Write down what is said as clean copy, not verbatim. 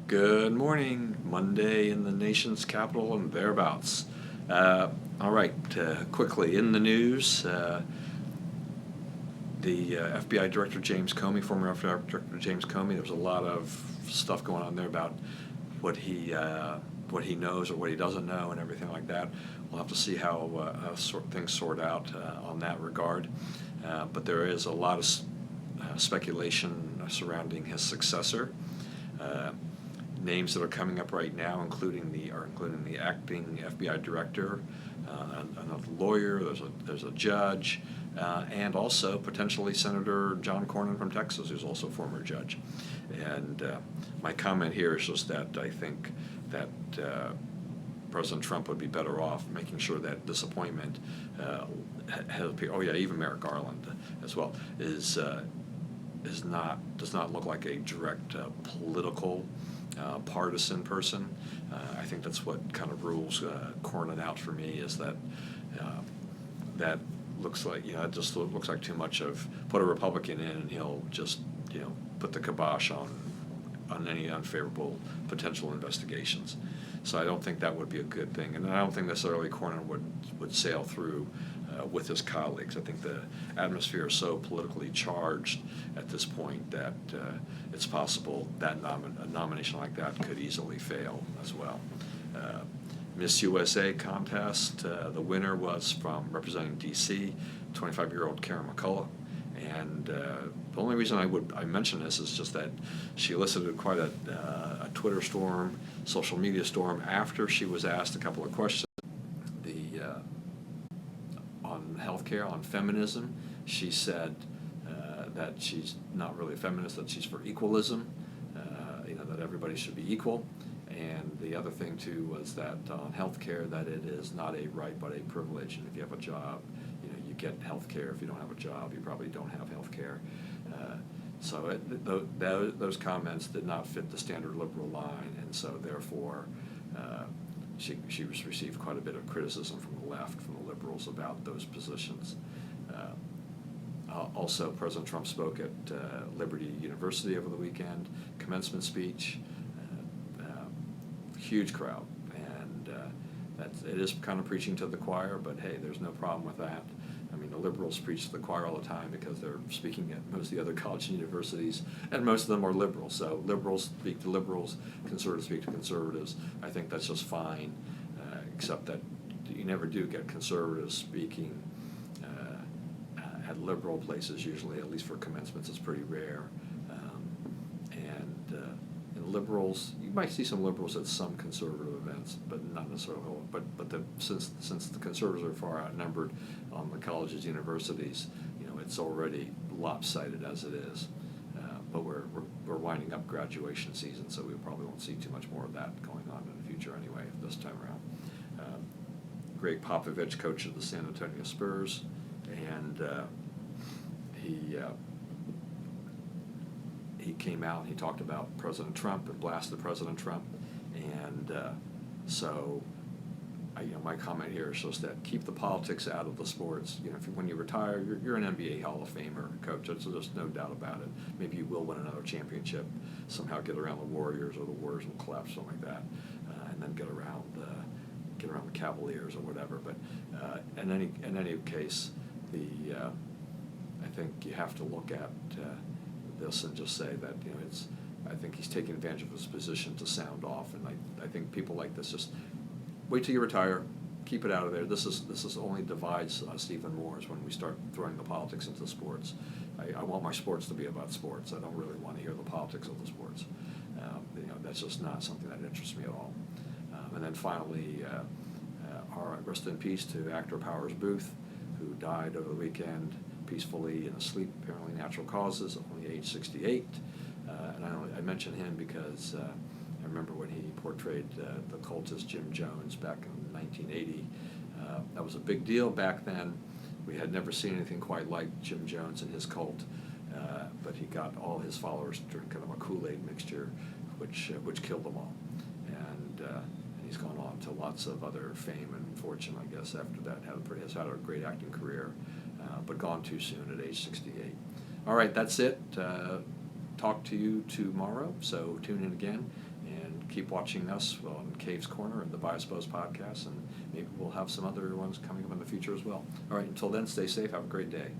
Good morning, Monday in the nation's capital and thereabouts. All right, quickly in the news, the FBI Director James Comey, former FBI Director James Comey, there was a lot of stuff going on there about what he knows or what he doesn't know and everything like that. We'll have to see how things sort out on that regard. But there is a lot of speculation surrounding his successor. Names that are coming up right now, including the acting FBI director, another lawyer. There's a judge, and also potentially Senator John Cornyn from Texas, who's also a former judge. And my comment here is just that I think that President Trump would be better off making sure that disappointment has appeared. Oh yeah, even Merrick Garland as well does not look like a direct political partisan person. I think that's what kind of rules Cornyn out for me, is that that looks like, it just looks like too much of put a Republican in and he'll just put the kibosh on any unfavorable potential investigations. So I don't think that would be a good thing, and I don't think necessarily Cornyn would sail through with his colleagues. I think the atmosphere is so politically charged at this point that it's possible that a nomination like that could easily fail as well. Miss USA contest, the winner was from representing D.C., 25-year-old Karen McCullough. And the only reason I mention this is just that she elicited quite a Twitter storm, social media storm, after she was asked a couple of questions on healthcare, on feminism. She said that she's not really a feminist, that she's for equalism, that everybody should be equal. And the other thing too was that on healthcare, that it is not a right but a privilege. And if you have a job, you get health care. If you don't have a job, you probably don't have health care. So those comments did not fit the standard liberal line, and so therefore she received quite a bit of criticism from the left, from the liberals, about those positions. Also, President Trump spoke at Liberty University over the weekend, commencement speech, huge crowd, and it is kind of preaching to the choir, but hey, there's no problem with that. I mean, the liberals preach to the choir all the time because they're speaking at most of the other college and universities, and most of them are liberals. So liberals speak to liberals, conservatives speak to conservatives. I think that's just fine, except that you never do get conservatives speaking at liberal places usually, at least for commencements. It's pretty rare. And liberals, you might see some liberals at some conservative events, but not necessarily. But since the conservatives are far outnumbered on the colleges, universities, it's already lopsided as it is. But we're winding up graduation season, so we probably won't see too much more of that going on in the future anyway this time around. Greg Popovich, coach of the San Antonio Spurs, and he came out and he talked about President Trump and blasted President Trump. And so my comment here is just that keep the politics out of the sports. When you retire, you're an NBA Hall of Famer, coach. There's no doubt about it. Maybe you will win another championship, somehow get around the Warriors, or the Warriors will collapse, something like that, and then get around the Cavaliers or whatever. But in any case, I think you have to look at this and just say that I think he's taking advantage of his position to sound off, and I think people like this just wait till you retire, keep it out of there. This is only divides us even more, is when we start throwing the politics into sports. I want my sports to be about sports. I don't really want to hear the politics of the sports. That's just not something that interests me at all. And then finally, our rest in peace to actor Powers Booth, who died over the weekend peacefully in a sleep, apparently natural causes, only age 68. And I mention him because I remember when he portrayed the cultist Jim Jones back in 1980. That was a big deal back then. We had never seen anything quite like Jim Jones and his cult, but he got all his followers to drink kind of a Kool-Aid mixture, which killed them all. And he's gone on to lots of other fame and fortune, I guess, after that. Has had a great acting career, but gone too soon at age 68. All right, that's it. Talk to you tomorrow, so tune in again. keep watching us on Caves Corner and the Bias Buzz podcast, and maybe we'll have some other ones coming up in the future as well. All right, until then, stay safe. Have a great day.